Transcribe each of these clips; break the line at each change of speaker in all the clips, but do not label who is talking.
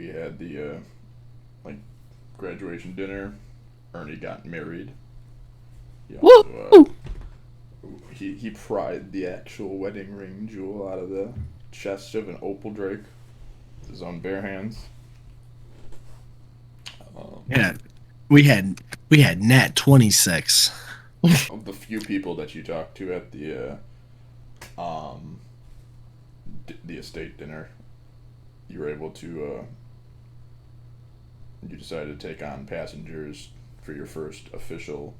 we had the like graduation dinner. Ernie got married. He also
Woo!
he pried the actual wedding ring jewel out of the chest of an opal drake with his own bare hands.
Yeah, we had Nat 26.
Of the few people that you talked to at the estate dinner, you were able to you decided to take on passengers for your first official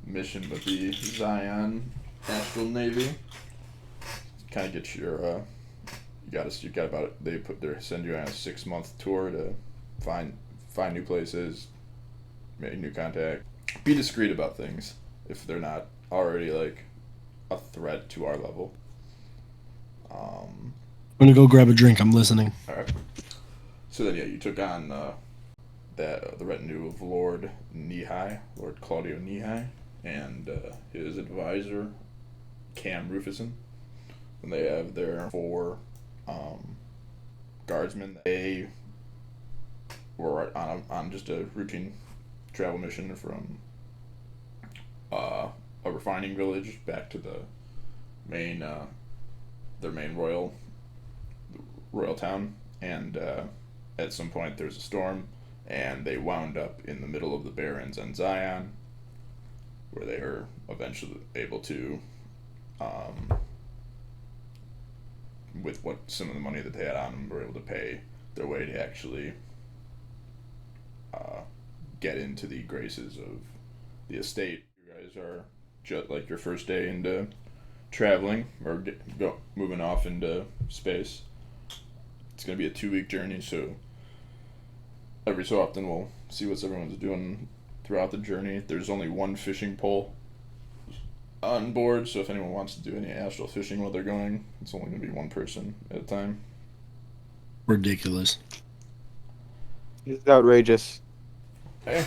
mission with the Xieon Astral Navy. Kind of get your you got about they send you on a 6-month tour to find new places, make new contact, be discreet about things if they're not already like a threat to our level.
I'm gonna go grab a drink. I'm listening.
All right. So then, yeah, you took on the retinue of Lord Claudio Nihai, and his advisor, Cam Rufuson. And they have their 4 guardsmen. They were on just a routine travel mission from a refining village back to the main their main royal town, and at some point there's a storm, and they wound up in the middle of the Barrens on Xieon, where they are eventually able to, with what some of the money that they had on them, were able to pay their way to actually get into the graces of the estate. You guys are just like your first day into traveling or moving off into space. It's going to be a 2-week journey, so every so often we'll see what everyone's doing throughout the journey. There's only 1 fishing pole on board, so if anyone wants to do any astral fishing while they're going, it's only going to be 1 person at a time.
Ridiculous.
It's outrageous.
Hey,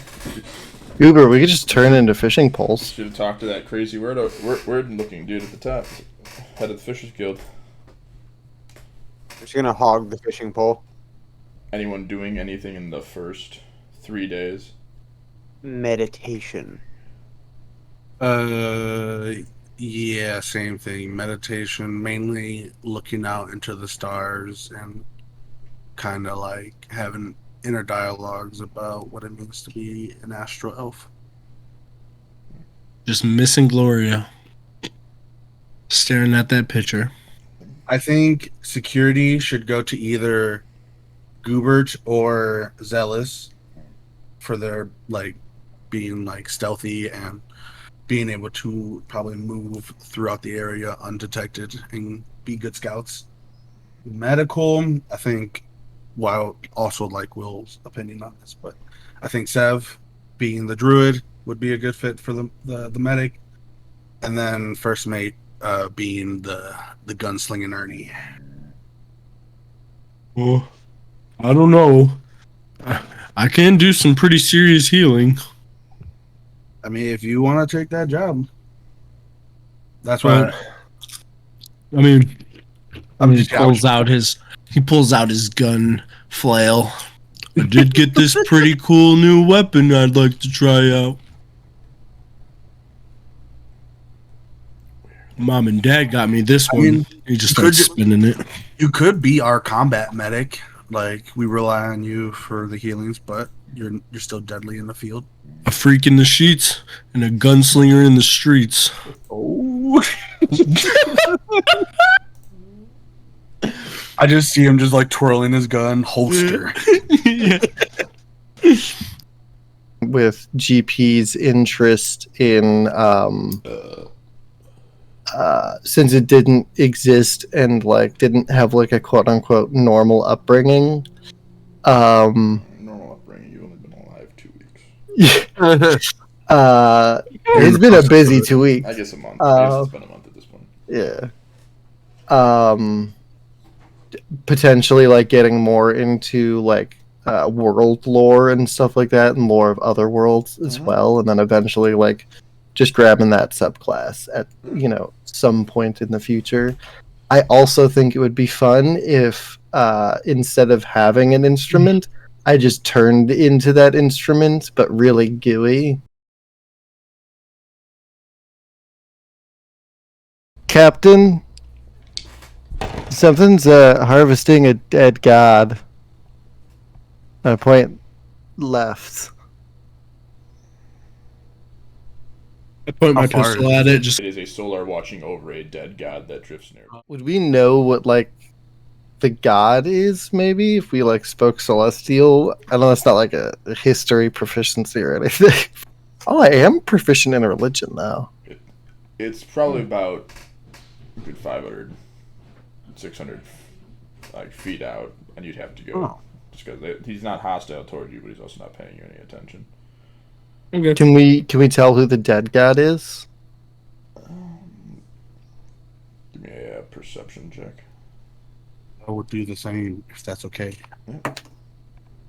Uber, we could just turn into fishing poles.
should have talked to that crazy weird-looking dude at the top, head of the Fishers Guild.
We're just gonna hog the fishing pole.
Anyone doing anything in the first 3 days?
Meditation.
Yeah, same thing. Meditation, mainly looking out into the stars and kind of like having inner dialogues about what it means to be an astral elf.
Just missing Gloria. Staring at that picture.
I think security should go to either Goobert or Zealous for their like being like stealthy and being able to probably move throughout the area undetected and be good scouts. Medical, I think, while also like Will's opinion on this, but I think Sev, being the druid, would be a good fit for the medic, and then first mate being the gunslinging Ernie.
Well, I don't know. I can do some pretty serious healing.
I mean, if you want to take that job, that's why.
I mean, he pulls out his gun flail. I did get this pretty cool new weapon I'd like to try out. Mom and Dad got me this one.
mean,
He just starts spinning it.
You could be our combat medic. Like, we rely on you for the healings, but you're still deadly in the field.
A freak in the sheets and a gunslinger in the streets.
Oh. I just see him just like twirling his gun holster.
Yeah.
With GP's interest in since it didn't exist and like didn't have like a quote unquote normal upbringing.
Normal upbringing, you've only been alive 2 weeks.
It's been a busy 2 weeks.
I guess a month. I guess it's been a month at this point.
Yeah. Potentially like getting more into like world lore and stuff like that, and lore of other worlds as well, and then eventually like just grabbing that subclass at some point in the future. I also think it would be fun if instead of having an instrument, I just turned into that instrument, but really gooey. Captain, something's harvesting a dead god. I point left.
I point my
How far
pistol
is
at it. Just
It is a solar watching over a dead god that drifts near.
Would we know what like the god is? Maybe if we like spoke celestial. I know it's not like a history proficiency or anything. Oh, I am proficient in religion now.
It's probably about a good 500, 600 like feet out, and you'd have to go just because he's not hostile toward you, but he's also not paying you any attention.
okay.
Can we tell who the dead god is?
Give me a perception check.
I would do the same if that's okay.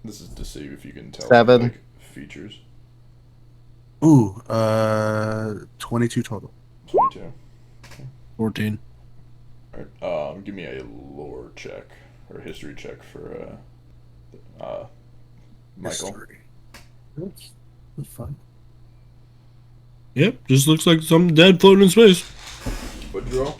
This is to see if you can tell
7.
like, features.
Ooh, 22 total.
22.
14.
All right. Give me a lore check or history check for Michael.
History. That's fun.
Yep, just looks like something dead floating in space.
What'd you roll?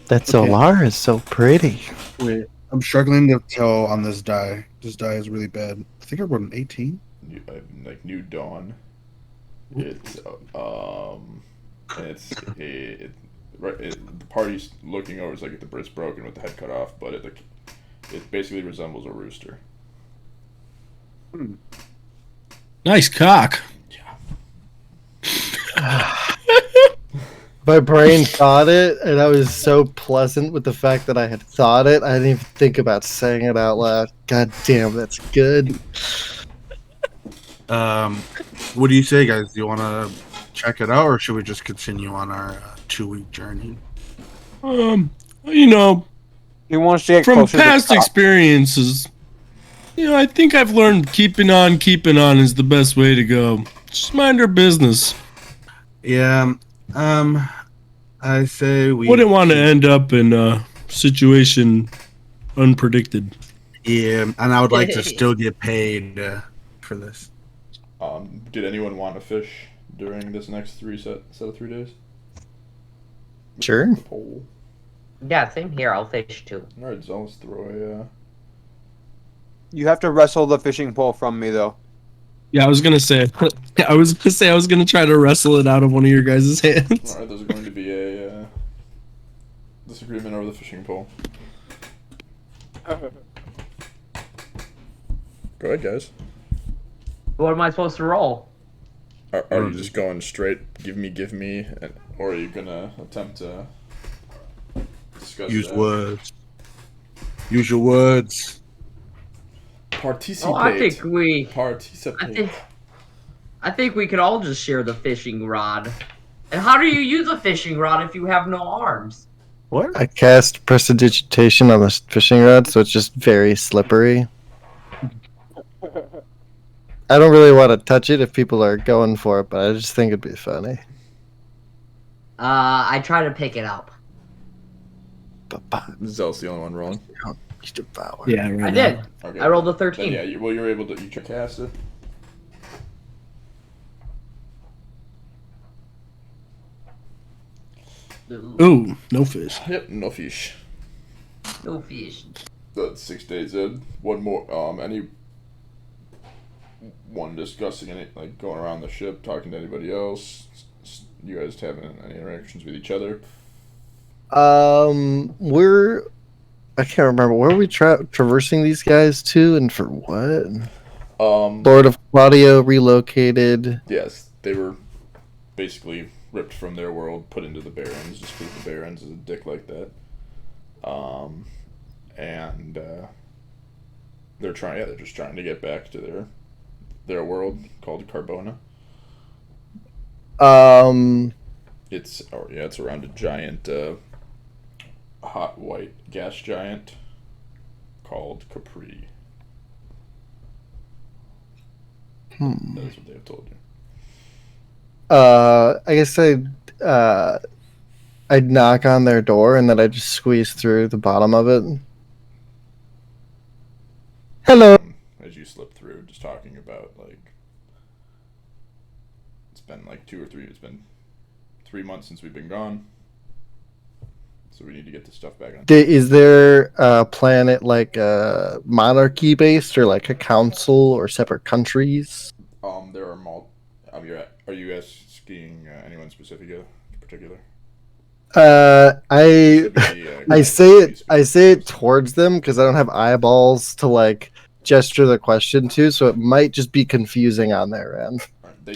That Solar is so pretty.
Wait, I'm struggling to tell on this die. This die is really bad. I think I wrote an 18.
Like New Dawn. It's the party's looking over. It's like the Brit's broken with the head cut off, but it basically resembles a rooster.
Nice cock.
My brain thought it, and I was so pleasant with the fact that I had thought it. I didn't even think about saying it out loud. God damn, that's good.
What do you say, guys? Do you want to check it out, or should we just continue on our 2-week journey?
You know,
He wants to get
from
closer
past
to the top.
experiences, I think I've learned keeping on is the best way to go. Just mind our business.
Yeah. I say we
Wouldn't want to end up in a situation unpredicted.
Yeah, and I would like to still get paid for this.
Did anyone want to fish during this next set of 3 days?
Sure.
Pole.
Yeah, same here. I'll fish too.
All right, so let's throw
You have to wrestle the fishing pole from me, though.
Yeah, I was gonna try to wrestle it out of one of your guys' hands.
All right, there's going to be a disagreement over the fishing pole. Go ahead, guys.
What am I supposed to roll?
Are you just going straight? Give me, or are you gonna attempt to discuss
Use
that?
words. Use your words.
Participate.
Oh, I think we.
Participate.
I think we could all just share the fishing rod. And how do you use a fishing rod if you have no arms?
What?
I cast prestidigitation on the fishing rod, so it's just very slippery. I don't really want to touch it if people are going for it, but I just think it'd be funny.
I try to pick it up.
Zel's the only one rolling.
He's devour.
Yeah, right.
I did.
Okay.
I rolled a
Then,
13.
yeah, you were able to cast it.
Ooh, no fish.
Yep, no fish.
No fish.
That's 6 days in. One more. Anyone discussing any going around the ship, talking to anybody else? You guys having any interactions with each other?
I can't remember where we traversing these guys to, and for what?
Um.
Lord of Claudio relocated.
Yes, they were basically ripped from their world, put into the Barrens, just because the Barrens is a dick like that. And they're just trying to get back to their world called Carbona. It's around a giant hot white gas giant called Capri. That is what they have told you.
I guess I'd knock on their door and then I'd just squeeze through the bottom of it. Hello.
As you slip through, just talking about like it's been like 3 months since we've been gone, so we need to get this stuff back on.
Is there a planet like monarchy based or like a council or separate countries?
There are are you asking anyone specific in particular?
I say it towards them because I don't have eyeballs to like gesture the question to, so it might just be confusing on their end.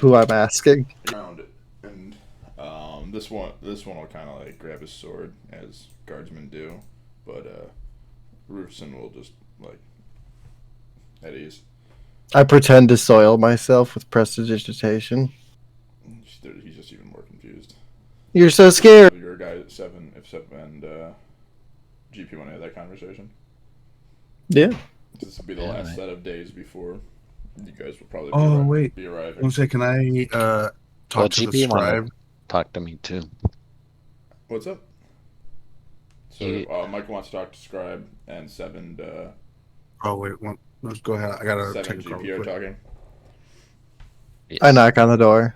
Who I'm asking.
Around it, and this one will kind of like grab his sword as guardsmen do, but Roofson will just like at ease.
I pretend to soil myself with prestidigitation.
He's just even more confused.
You're so scared.
Your guy at 7, if 7 and GP want to have that conversation.
Yeah.
This will be the last set of days before you guys will probably be arriving.
I was say, can I talk to the scribe?
Talk to me too.
What's up? So Michael wants to talk to Scribe and 7.
Oh wait, let's go ahead. I gotta
7 GP are talking.
Yes.
I knock on the door.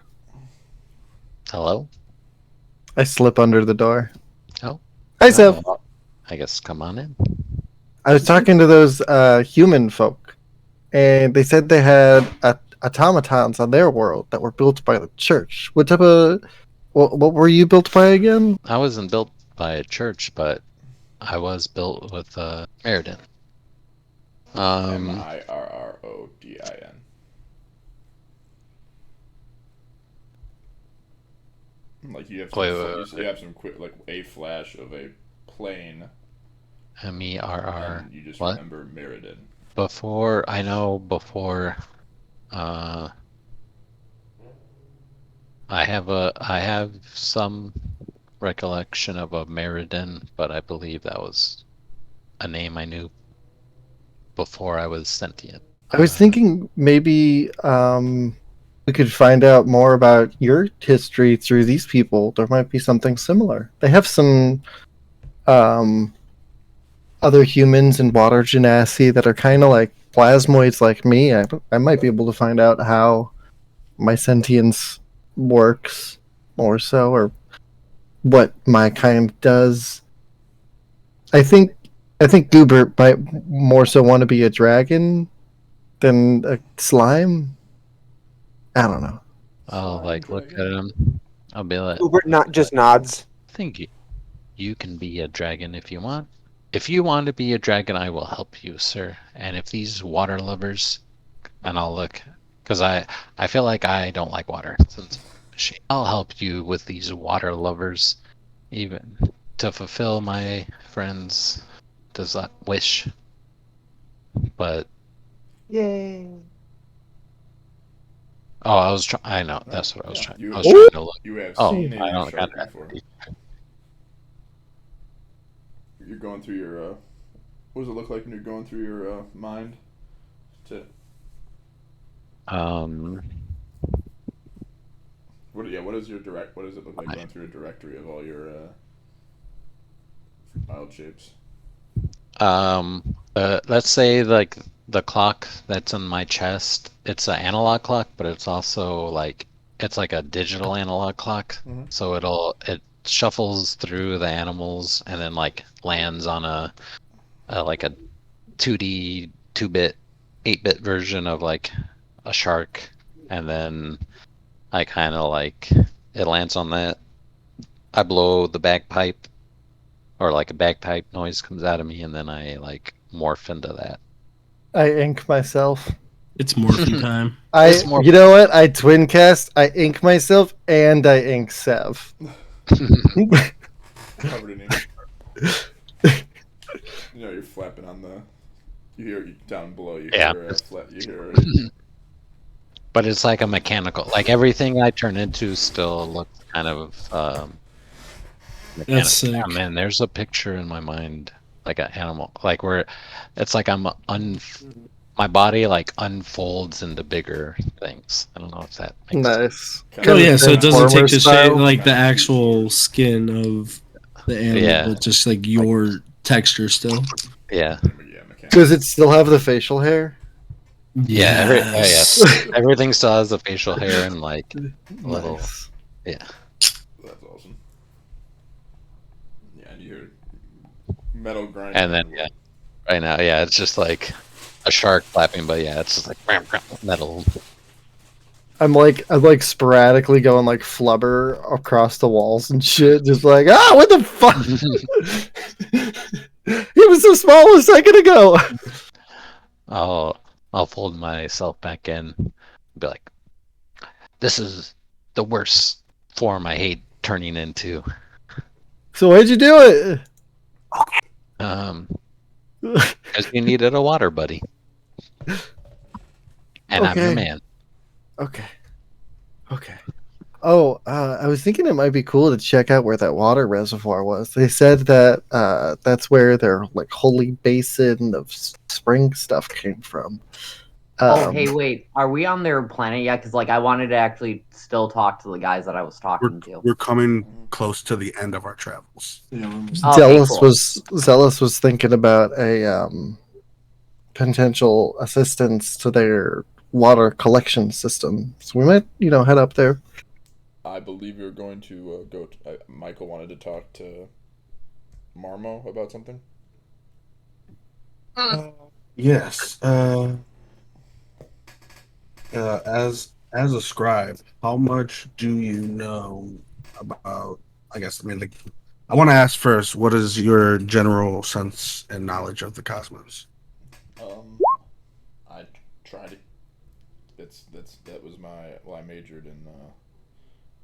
Hello?
I slip under the door.
Oh.
Hi, Sev.
I guess come on in.
I was talking to those human folk, and they said they had automatons on their world that were built by the church. What type of... What were you built by again?
I wasn't built by a church, but I was built with Meriden.
Mirrodin. Like you have some quick, like a flash of a plane.
MERR.
You just
what?
remember Meriden.
Before I have some recollection of a Meriden, but I believe that was a name I knew before I was sentient.
I was thinking maybe we could find out more about your history through these people. There might be something similar. They have some other humans in water genasi that are kind of like plasmoids like me. I might be able to find out how my sentience works more so, or what my kind does. I think Goobert might more so want to be a dragon than a slime. I don't know.
I'll look at him. I'll be like,
Hubert not just nods.
I think you can be a dragon if you want. If you want to be a dragon, I will help you, sir. And if these water lovers, and I'll look, because I feel like I don't like water. I'll help you with these water lovers, even to fulfill my friend's wish. But
Yay.
oh, I know that's what I was trying. I was
trying
to look.
You have
Oh,
seen
I
it
don't got that.
before. You're going through your what does it look like when you're going through your mind? What does it look like going through a directory of all your wild shapes?
Let's say like the clock that's in my chest, it's an analog clock, but it's also it's like a digital analog clock.
Mm-hmm.
So it shuffles through the animals and then lands on a 2D 2-bit 8-bit version of a shark, and then I kind of it lands on that. I blow the bagpipe, or a bagpipe noise comes out of me, and then I morph into that.
I ink myself.
It's morphing time.
You know what? I twin cast, I ink myself, and I ink Sev.
Covered in ink. You're flapping on the. You hear down below. You hear you hear.
But it's like a mechanical. Everything I turn into still looks kind of.
That's sick.
I mean, there's a picture in my mind, like an animal, where it's my body unfolds into bigger things. I don't know if that makes
Nice.
Oh yeah, so it doesn't take the shape
style.
the actual skin of the animal,
Yeah.
but just your texture still.
Yeah.
Yeah,
Does it still have the facial hair?
Yeah,
Yes.
everything still has the facial hair and like little.
Nice.
Yeah.
That's awesome. Yeah, and you hear metal grinding.
And then right now, yeah, it's just like a shark flapping, but yeah, it's just like metal.
I'm like sporadically going like flubber across the walls and shit, just like what the fuck? He was so small a second ago.
I'll fold myself back in, and be like, "This is the worst form I hate turning into."
So why'd you do it?
Because you needed a water buddy, and I'm your
Okay.
man.
Okay. Oh, I was thinking it might be cool to check out where that water reservoir was. They said that that's where their like holy basin of spring stuff came from.
Oh, hey, wait. Are we on their planet yet? Because, like, I wanted to actually still talk to the guys that I was talking to.
We're coming close to the end of our travels.
Zealous
cool.
was thinking about a potential assistance to their water collection system, so we might head up there.
I believe you're going to go. Michael wanted to talk to Marmo about something.
Yes. As a scribe, how much do you know about? I guess like I want to ask first. What is your general sense and knowledge of the cosmos?
I tried to. That was I majored in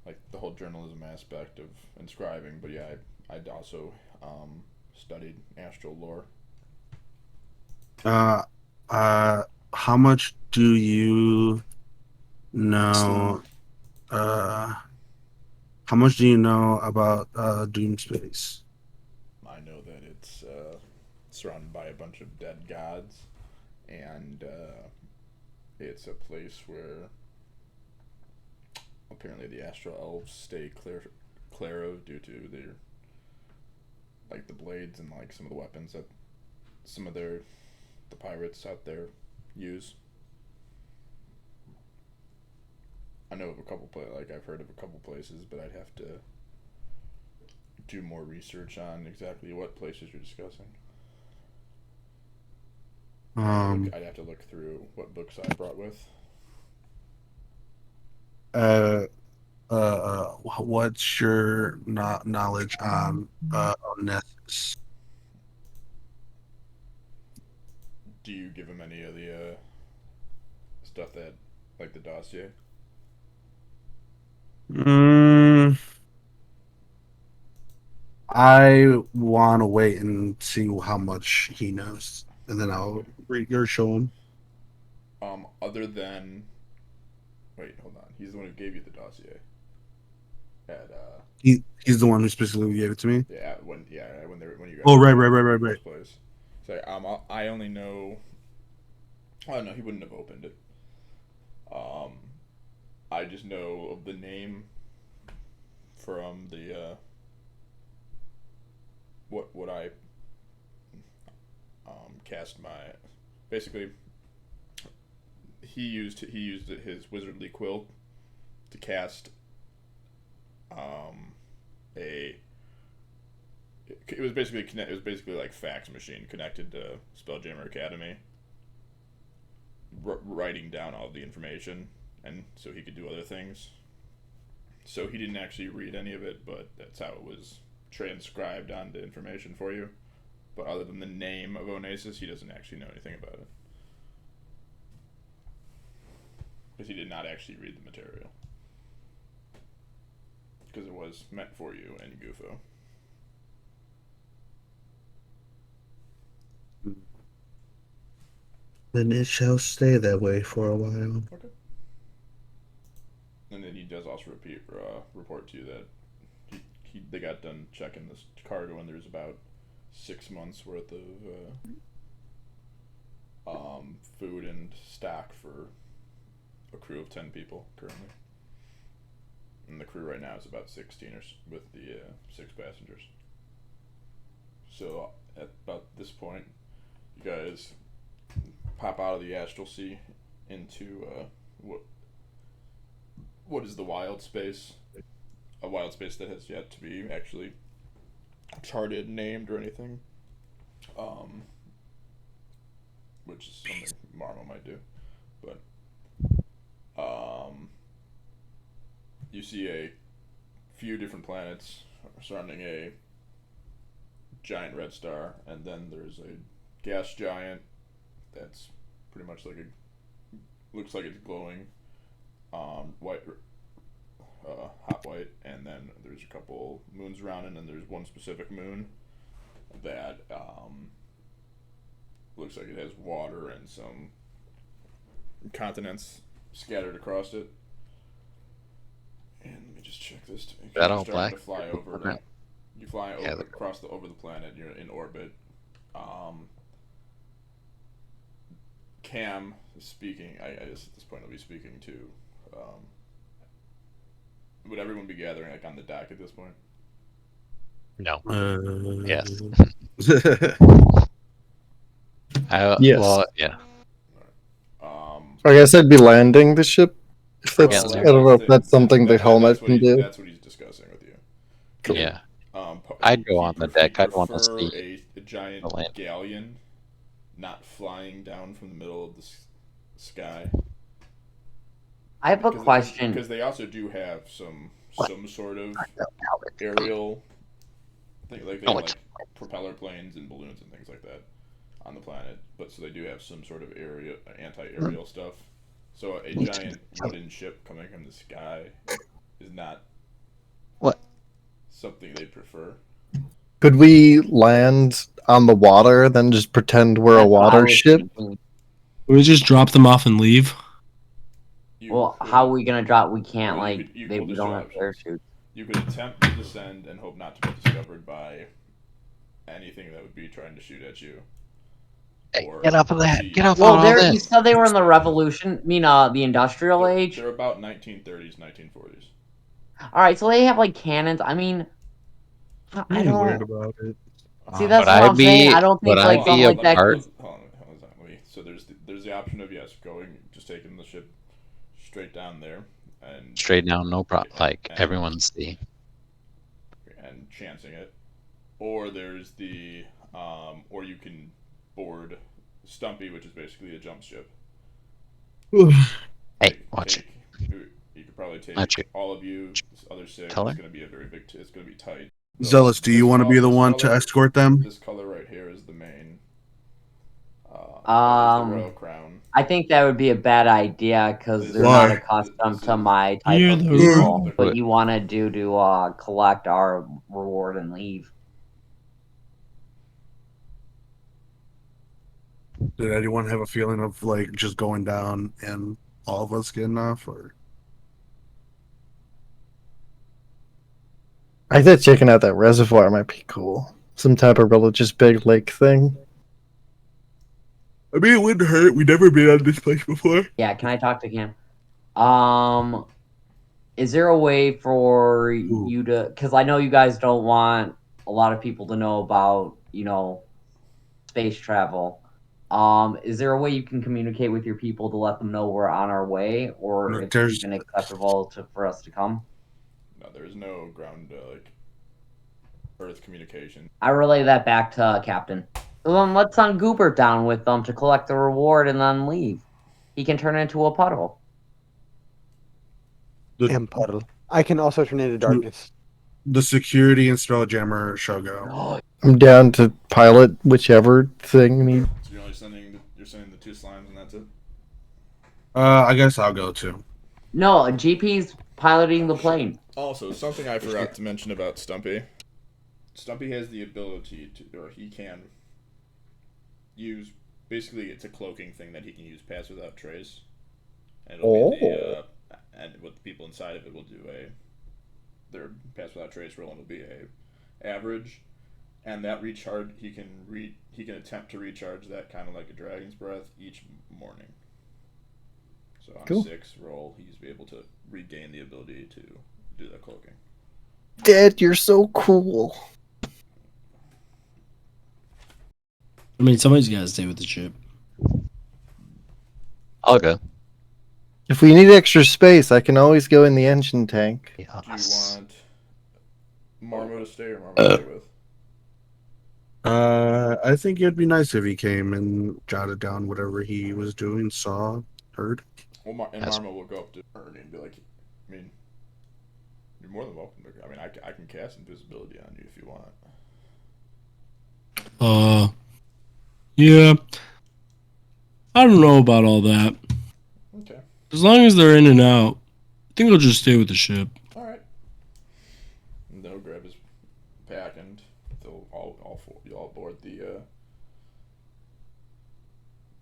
like the whole journalism aspect of inscribing, but yeah, I'd also studied astral lore.
How much do you know? How much do you know about Doom Space?
I know that it's surrounded by a bunch of dead gods, and it's a place where apparently the astral elves stay clear of due to their like the blades and like some of the weapons that some of the pirates out there use. I know of a couple I've heard of a couple places, but I'd have to do more research on exactly what places you're discussing. I'd have to look through what books I brought with.
What's your knowledge on Nessus?
Do you give him any of the stuff that, like the dossier?
I want to wait and see how much he knows, and then I'll read your show him.
Other than, wait, hold on. He's the one who gave you the dossier.
He's the one who specifically gave it to me.
Yeah, when you guys.
Oh, right.
Place. So I only know. Oh no, he wouldn't have opened it. I just know of the name from the what I cast my basically. He used his wizardly quill to cast it was basically like fax machine connected to Spelljammer Academy, writing down all the information, and so he could do other things. So he didn't actually read any of it, but that's how it was transcribed onto information for you. But other than the name of Onasis, he doesn't actually know anything about it. Because he did not actually read the material. Because it was meant for you and Gufo.
Then it shall stay that way for a while.
Okay. And then he does also report to you that they got done checking this cargo, and there's about 6 months worth of food and stock for a crew of 10 people currently. And the crew right now is about 16 with the 6 passengers. So at about this point, you guys pop out of the astral sea into what is the wild space? A wild space that has yet to be actually charted, named, or anything. Which is something Marmo might do, but you see a few different planets surrounding a giant red star, and then there's a gas giant that's pretty much like looks like it's glowing, white, hot white, and then there's a couple moons around it, and then there's one specific moon that looks like it has water and some continents scattered across it. And let me just check this to make
That
sure
all
you're
black?
starting to fly over the, you fly over,
Yeah,
over the planet. You're in orbit. Cam is speaking. I guess at this point I'll be speaking to. Would everyone be gathering like on the dock at this point?
No. Yes.
Yes.
Well, yeah.
I guess I'd be landing the ship. If that's,
Yeah,
I don't know if that's something the helmet can do.
That's what he's discussing with you.
Cool.
Yeah. I'd go on the deck. I'd want to see
a giant
the land.
galleon not flying down from the middle of the sky.
I have a question.
Because they also do have some sort of aerial thing, like they have like propeller planes and balloons and things like that on the planet. But so they do have some sort of anti-aerial stuff. So a giant wooden ship coming from the sky is not something they prefer.
Could we land on the water, then just pretend we're a water ship?
Can we just drop them off and leave?
Well, how are we gonna drop? We can't
Well,
like we don't have parachutes.
You could attempt to descend and hope not to be discovered by anything that would be trying to shoot at you.
Hey, get off of that! Get off
Well,
of all
you
this!
said they were in the Revolution. The Industrial Age.
They're about 1930s, 1940s.
All right, so they have like cannons. I mean, I
I'm worried
don't
about it.
see. That's
Would
what
I
I'm saying.
be-
I don't think
would I
like something
be a
like that.
part-
Hold on. So there's the option of just taking the ship straight down there and
Straight down, no problem. Like
and-
everyone's the.
and chancing it, or there's the or you can board Stumpy, which is basically a jump ship.
Hey, watch it.
You could probably take
Watch it.
all of you, this other six.
Color?
It's going to be a very big. It's going to be tight.
Zealous, do you want to be the one to escort them?
This color right here is the main. Is the Royal Crown.
I think that would be a bad idea because they're
Why?
not accustomed to my type
You're
of
the
people.
Royal-
What you want to do to collect our reward and leave.
Did anyone have a feeling of like just going down and all of us getting off, or
I think checking out that reservoir might be cool. Some type of religious big lake thing.
I mean, it wouldn't hurt. We've never been on this place before.
Yeah, can I talk to Cam? Is there a way for you to? Because I know you guys don't want a lot of people to know about space travel. Is there a way you can communicate with your people to let them know we're on our way, or
No,
if
there's-
it's even acceptable for us to come?
No, there's no ground Earth communication.
I relay that back to Captain. So then let's send Goobert down with them to collect the reward and then leave. He can turn into a puddle.
And puddle. I can also turn into darkness.
The security and Spelljammer shall go.
I'm down to pilot whichever thing.
So you're only sending the two slimes and that's it.
I guess I'll go too.
No, GP's piloting the plane.
Also, something I forgot to mention about Stumpy. Stumpy has the ability to, or he can use. Basically, it's a cloaking thing that he can use pass without trace. And it'll be and what the people inside of it will do their pass without trace roll, and it'll be a average. And that recharge, he can attempt to recharge that kind of like a dragon's breath each morning. So on
Cool.
6 roll, he's be able to regain the ability to do that cloaking.
Dad, you're so cool.
I mean, somebody's got to stay with the ship.
I'll go.
If we need extra space, I can always go in the engine tank.
Do you
Yes.
want Marmo to stay or Marmo to stay with?
I think it'd be nice if he came and jotted down whatever he was doing, saw, heard.
Well, and
That's-
Marmo will go up to Ernie and be like, I mean, you're more than welcome to. I mean, I can cast invisibility on you if you want.
Yeah. I don't know about all that.
Okay.
As long as they're in and out, I think I'll just stay with the ship.
All right. And they'll grab his pack and they'll you all board the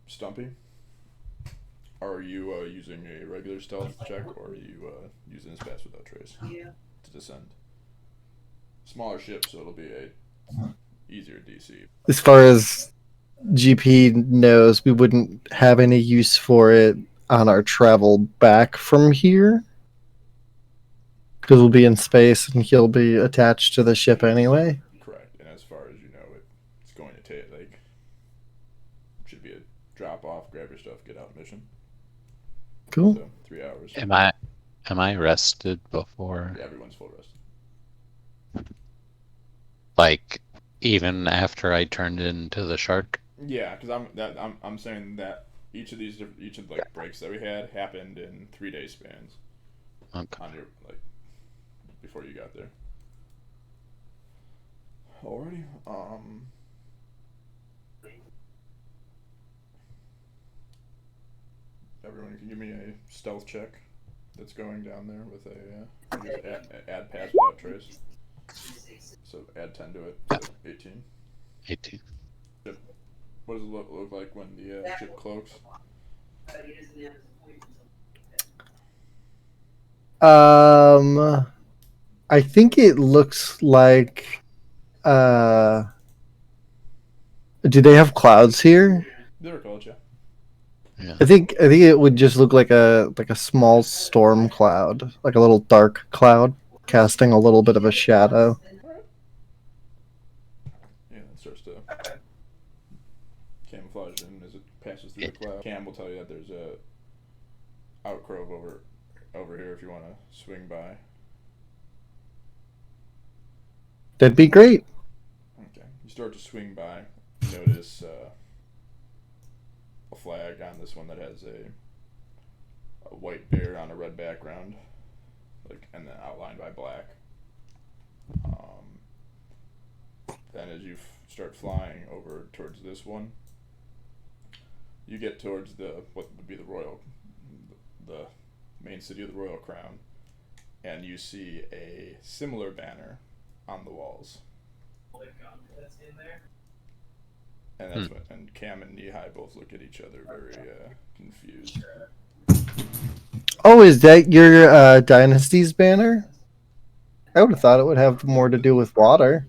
Stumpy. Are you using a regular stealth check or are you using his pass without trace to descend? Smaller ship, so it'll be a easier DC.
As far as GP knows, we wouldn't have any use for it on our travel back from here. Because we'll be in space and he'll be attached to the ship anyway.
Correct. And as far as you know, it's going to take should be a drop off, grab your stuff, get out mission.
Cool.
So 3 hours.
Am I rested before?
Yeah, everyone's full rest.
Like, even after I turned into the shark?
Yeah, because I'm saying that each of breaks that we had happened in 3 day spans.
Okay.
On your before you got there. Alrighty. Everyone can give me a stealth check that's going down there with a just add pass without trace. So add 10 to it. So 18.
18.
What does it look like when the ship cloaks?
I think it looks like. Do they have clouds here?
They're clouds, yeah.
Yeah.
I think it would just look like a small storm cloud, like a little dark cloud, casting a little bit of a shadow.
Yeah, it starts to camouflage in as it passes through the cloud. Cam will tell you that there's a outcrove over here if you want to swing by.
That'd be great.
Okay. You start to swing by. You notice a flag on this one that has a white bear on a red background, and then outlined by black. Then as you start flying over towards this one, you get towards what would be the main city of the Royal Crown, and you see a similar banner on the walls. And that's and Cam and Nehai both look at each other very confused.
Oh, is that your Dynasty's banner? I would have thought it would have more to do with water.